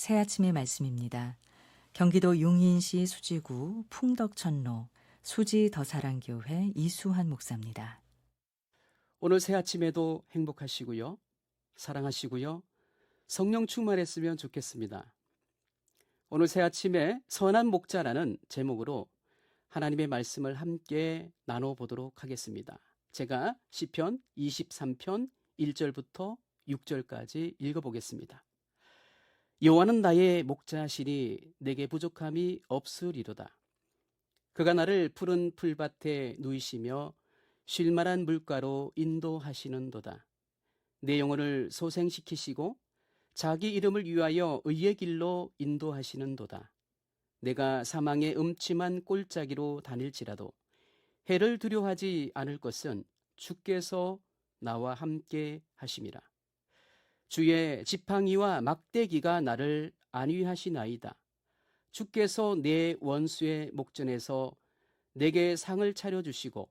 새 아침의 말씀입니다. 경기도 용인시 수지구 풍덕천로 수지 더사랑교회 이수환 목사입니다. 오늘 새 아침에도 행복하시고요. 사랑하시고요. 성령 충만했으면 좋겠습니다. 오늘 새 아침에 선한 목자라는 제목으로 하나님의 말씀을 함께 나눠보도록 하겠습니다. 제가 시편 23편 1절부터 6절까지 읽어보겠습니다. 여호와는 나의 목자시니 내게 부족함이 없으리로다. 그가 나를 푸른 풀밭에 누이시며 쉴만한 물가로 인도하시는도다. 내 영혼을 소생시키시고 자기 이름을 위하여 의의 길로 인도하시는도다. 내가 사망의 음침한 꼴짜기로 다닐지라도 해를 두려워하지 않을 것은 주께서 나와 함께 하심이라. 주의 지팡이와 막대기가 나를 안위하시나이다. 주께서 내 원수의 목전에서 내게 상을 차려주시고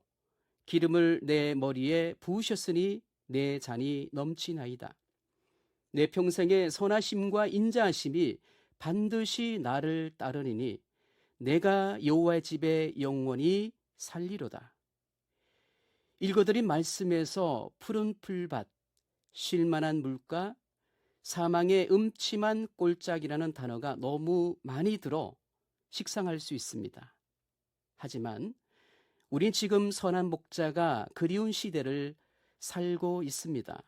기름을 내 머리에 부으셨으니 내 잔이 넘치나이다. 내 평생의 선하심과 인자하심이 반드시 나를 따르니니 내가 여호와의 집에 영원히 살리로다. 읽어드린 말씀에서 푸른 풀밭, 쉴만한 물가, 사망의 음침한 꼴짝이라는 단어가 너무 많이 들어 식상할 수 있습니다. 하지만 우린 지금 선한 목자가 그리운 시대를 살고 있습니다.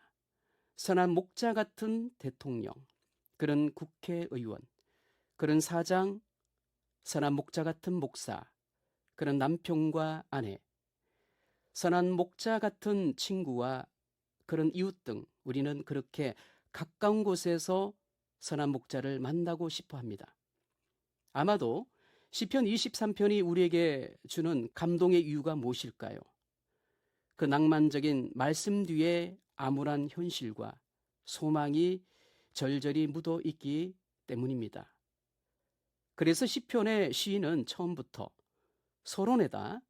선한 목자 같은 대통령, 그런 국회의원, 그런 사장, 선한 목자 같은 목사, 그런 남편과 아내, 선한 목자 같은 친구와 그런 이웃 등 우리는 그렇게 가까운 곳에서 선한 목자를 만나고 싶어 합니다. 아마도 시편 23편이 우리에게 주는 감동의 이유가 무엇일까요? 그 낭만적인 말씀 뒤에 암울한 현실과 소망이 절절히 묻어 있기 때문입니다. 그래서 시편의 시인은 처음부터 서론에다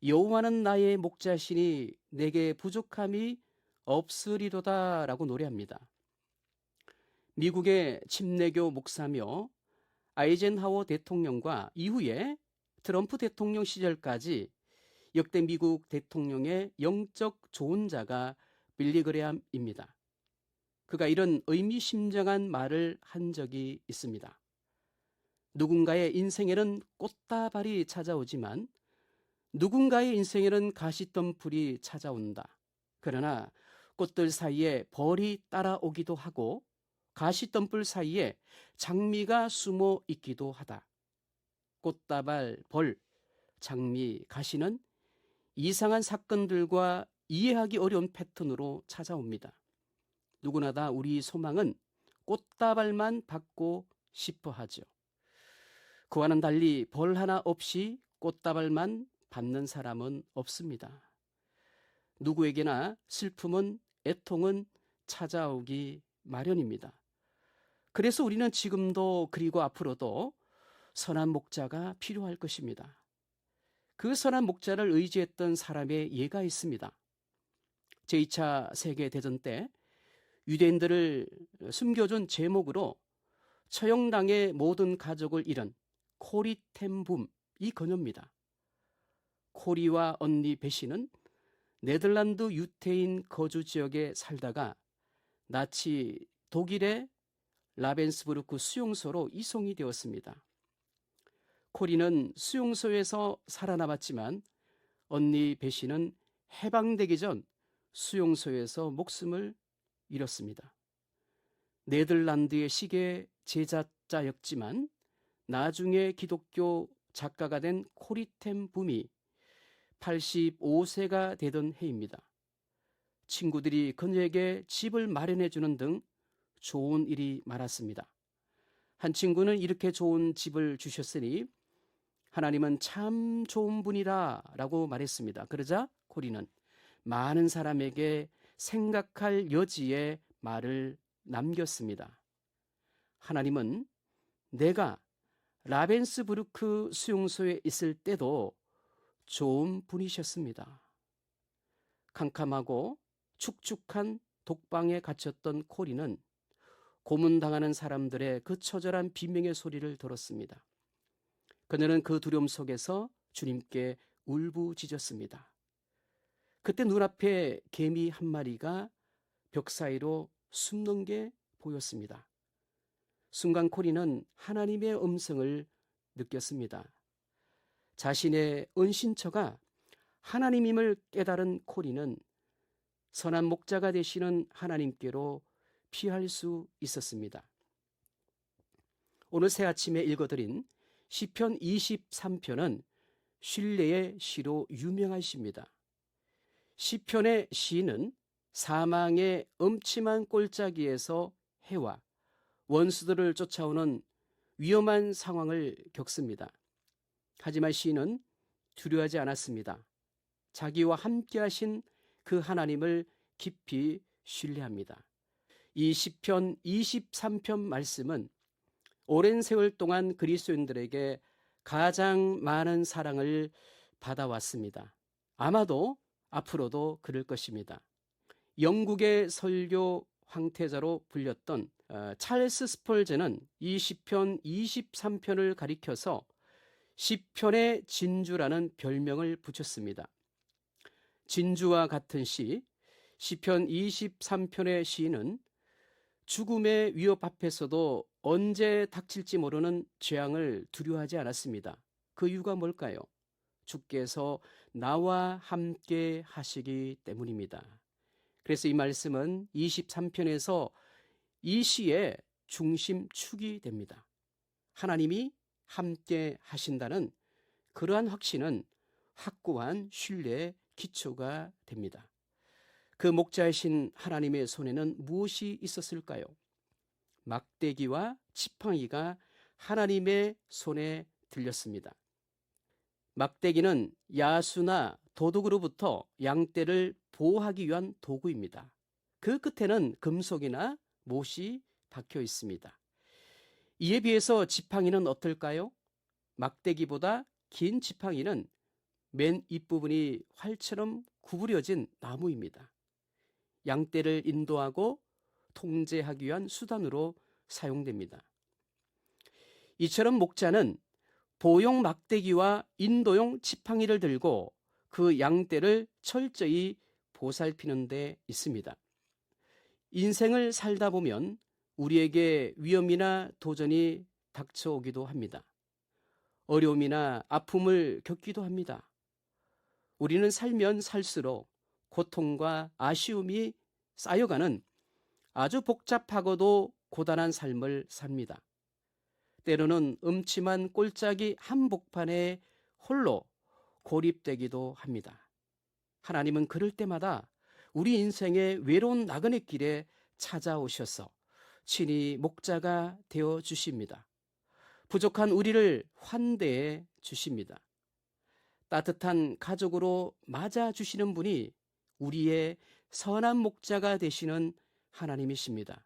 여호와는 나의 목자시니 내게 부족함이 없으리로다 라고 노래합니다. 미국의 침례교 목사며 아이젠하워 대통령과 이후에 트럼프 대통령 시절까지 역대 미국 대통령의 영적 조언자가 빌리 그레함입니다. 그가 이런 의미심장한 말을 한 적이 있습니다. 누군가의 인생에는 꽃다발이 찾아오지만 누군가의 인생에는 가시덤불이 찾아온다. 그러나 꽃들 사이에 벌이 따라오기도 하고 가시덤불 사이에 장미가 숨어 있기도 하다. 꽃다발, 벌, 장미, 가시는 이상한 사건들과 이해하기 어려운 패턴으로 찾아옵니다. 누구나 다 우리 소망은 꽃다발만 받고 싶어 하죠. 그와는 달리 벌 하나 없이 꽃다발만 받는 사람은 없습니다. 누구에게나 슬픔은, 애통은 찾아오기 마련입니다. 그래서 우리는 지금도 그리고 앞으로도 선한 목자가 필요할 것입니다. 그 선한 목자를 의지했던 사람의 예가 있습니다. 제2차 세계대전 때 유대인들을 숨겨준 제목으로 처형당해 모든 가족을 잃은 코리 텐붐 이 그녀입니다. 코리와 언니 베시는 네덜란드 유태인 거주 지역에 살다가 나치 독일의 라벤스부르크 수용소로 이송이 되었습니다. 코리는 수용소에서 살아남았지만 언니 베시는 해방되기 전 수용소에서 목숨을 잃었습니다. 네덜란드의 시계 제작자였지만 나중에 기독교 작가가 된 코리템 붐이 85세가 되던 해입니다. 친구들이 그녀에게 집을 마련해 주는 등 좋은 일이 많았습니다. 한 친구는 이렇게 좋은 집을 주셨으니 하나님은 참 좋은 분이라 라고 말했습니다. 그러자 코리는 많은 사람에게 생각할 여지에 말을 남겼습니다. 하나님은 내가 라벤스부르크 수용소에 있을 때도 좋은 분이셨습니다. 캄캄하고 축축한 독방에 갇혔던 코리는 고문당하는 사람들의 그 처절한 비명의 소리를 들었습니다. 그녀는 그 두려움 속에서 주님께 울부짖었습니다. 그때 눈앞에 개미 한 마리가 벽 사이로 숨는 게 보였습니다. 순간 코리는 하나님의 음성을 느꼈습니다. 자신의 은신처가 하나님임을 깨달은 코리는 선한 목자가 되시는 하나님께로 피할 수 있었습니다. 오늘 새 아침에 읽어드린 시편 23편은 신뢰의 시로 유명한 시입니다. 시편의 시인은 사망의 음침한 골짜기에서 해와 원수들을 쫓아오는 위험한 상황을 겪습니다. 하지만 시인은 두려워하지 않았습니다. 자기와 함께 하신 그 하나님을 깊이 신뢰합니다. 이 시편 23편 말씀은 오랜 세월 동안 그리스도인들에게 가장 많은 사랑을 받아왔습니다. 아마도 앞으로도 그럴 것입니다. 영국의 설교 황태자로 불렸던 찰스 스펄전은 이 시편 23편을 가리켜서 시편의 진주라는 별명을 붙였습니다. 진주와 같은 시편 23편의 시인은 죽음의 위협 앞에서도 언제 닥칠지 모르는 재앙을 두려워하지 않았습니다. 그 이유가 뭘까요? 주께서 나와 함께 하시기 때문입니다. 그래서 이 말씀은 23편에서 이 시의 중심축이 됩니다. 하나님이 함께 하신다는 그러한 확신은 확고한 신뢰의 기초가 됩니다. 그 목자이신 하나님의 손에는 무엇이 있었을까요? 막대기와 지팡이가 하나님의 손에 들렸습니다. 막대기는 야수나 도둑으로부터 양떼를 보호하기 위한 도구입니다. 그 끝에는 금속이나 못이 박혀 있습니다. 이에 비해서 지팡이는 어떨까요? 막대기보다 긴 지팡이는 맨 윗부분이 활처럼 구부려진 나무입니다. 양떼를 인도하고 통제하기 위한 수단으로 사용됩니다. 이처럼 목자는 보용 막대기와 인도용 지팡이를 들고 그 양떼를 철저히 보살피는 데 있습니다. 인생을 살다 보면 우리에게 위험이나 도전이 닥쳐오기도 합니다. 어려움이나 아픔을 겪기도 합니다. 우리는 살면 살수록 고통과 아쉬움이 쌓여가는 아주 복잡하고도 고단한 삶을 삽니다. 때로는 음침한 골짜기 한복판에 홀로 고립되기도 합니다. 하나님은 그럴 때마다 우리 인생의 외로운 나그네 길에 찾아오셔서 친히 목자가 되어 주십니다. 부족한 우리를 환대해 주십니다. 따뜻한 가족으로 맞아 주시는 분이 우리의 선한 목자가 되시는 하나님이십니다.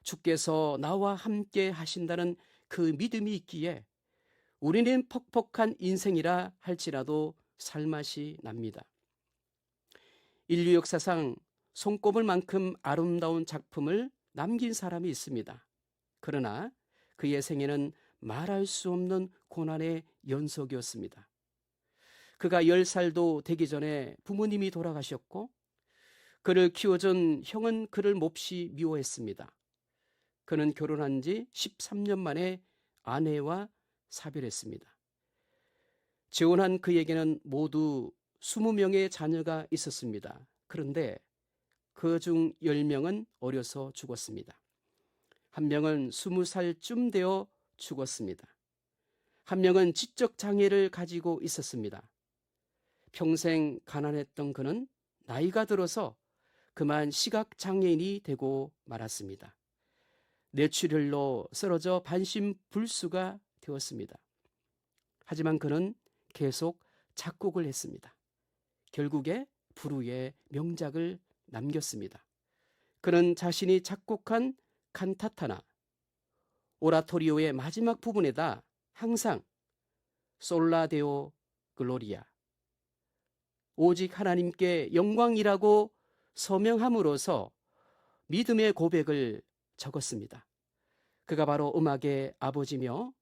주께서 나와 함께 하신다는 그 믿음이 있기에 우리는 퍽퍽한 인생이라 할지라도 살맛이 납니다. 인류 역사상 손꼽을 만큼 아름다운 작품을 남긴 사람이 있습니다. 그러나 그의 생애는 말할 수 없는 고난의 연속이었습니다. 그가 10살도 되기 전에 부모님이 돌아가셨고 그를 키워준 형은 그를 몹시 미워했습니다. 그는 결혼한 지 13년 만에 아내와 사별했습니다. 재혼한 그에게는 모두 20명의 자녀가 있었습니다. 그런데 그 중 10명은 어려서 죽었습니다. 한 명은 20살쯤 되어 죽었습니다. 한 명은 지적 장애를 가지고 있었습니다. 평생 가난했던 그는 나이가 들어서 그만 시각 장애인이 되고 말았습니다. 뇌출혈로 쓰러져 반신불수가 되었습니다. 하지만 그는 계속 작곡을 했습니다. 결국에 불후의 명작을 남겼습니다. 그는 자신이 작곡한 칸타타나 오라토리오의 마지막 부분에다 항상 솔라데오 글로리아 오직 하나님께 영광이라고 서명함으로써 믿음의 고백을 적었습니다. 그가 바로 음악의 아버지며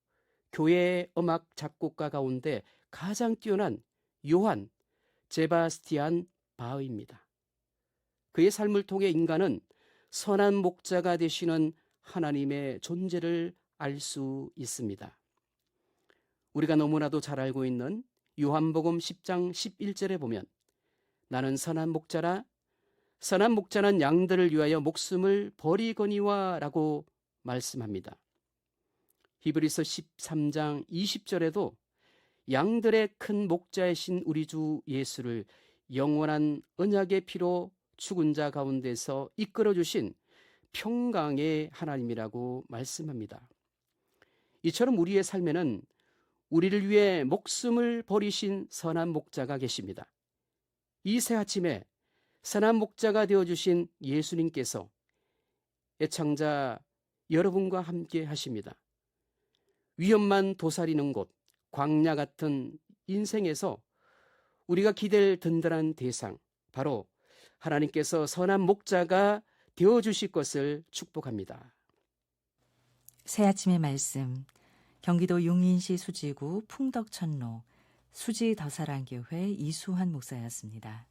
교회 음악 작곡가 가운데 가장 뛰어난 요한 제바스티안 바흐입니다. 그의 삶을 통해 인간은 선한 목자가 되시는 하나님의 존재를 알 수 있습니다. 우리가 너무나도 잘 알고 있는 요한복음 10장 11절에 보면 나는 선한 목자라 선한 목자는 양들을 위하여 목숨을 버리거니와 라고 말씀합니다. 히브리서 13장 20절에도 양들의 큰 목자이신 우리 주 예수를 영원한 언약의 피로 죽은 자 가운데서 이끌어 주신 평강의 하나님이라고 말씀합니다. 이처럼 우리의 삶에는 우리를 위해 목숨을 버리신 선한 목자가 계십니다. 이 새 아침에 선한 목자가 되어주신 예수님께서 애청자 여러분과 함께 하십니다. 위험만 도사리는 곳, 광야 같은 인생에서 우리가 기댈 든든한 대상, 바로 하나님께서 선한 목자가 되어주실 것을 축복합니다. 새 아침의 말씀, 경기도 용인시 수지구 풍덕천로 수지더사랑교회 이수환 목사였습니다.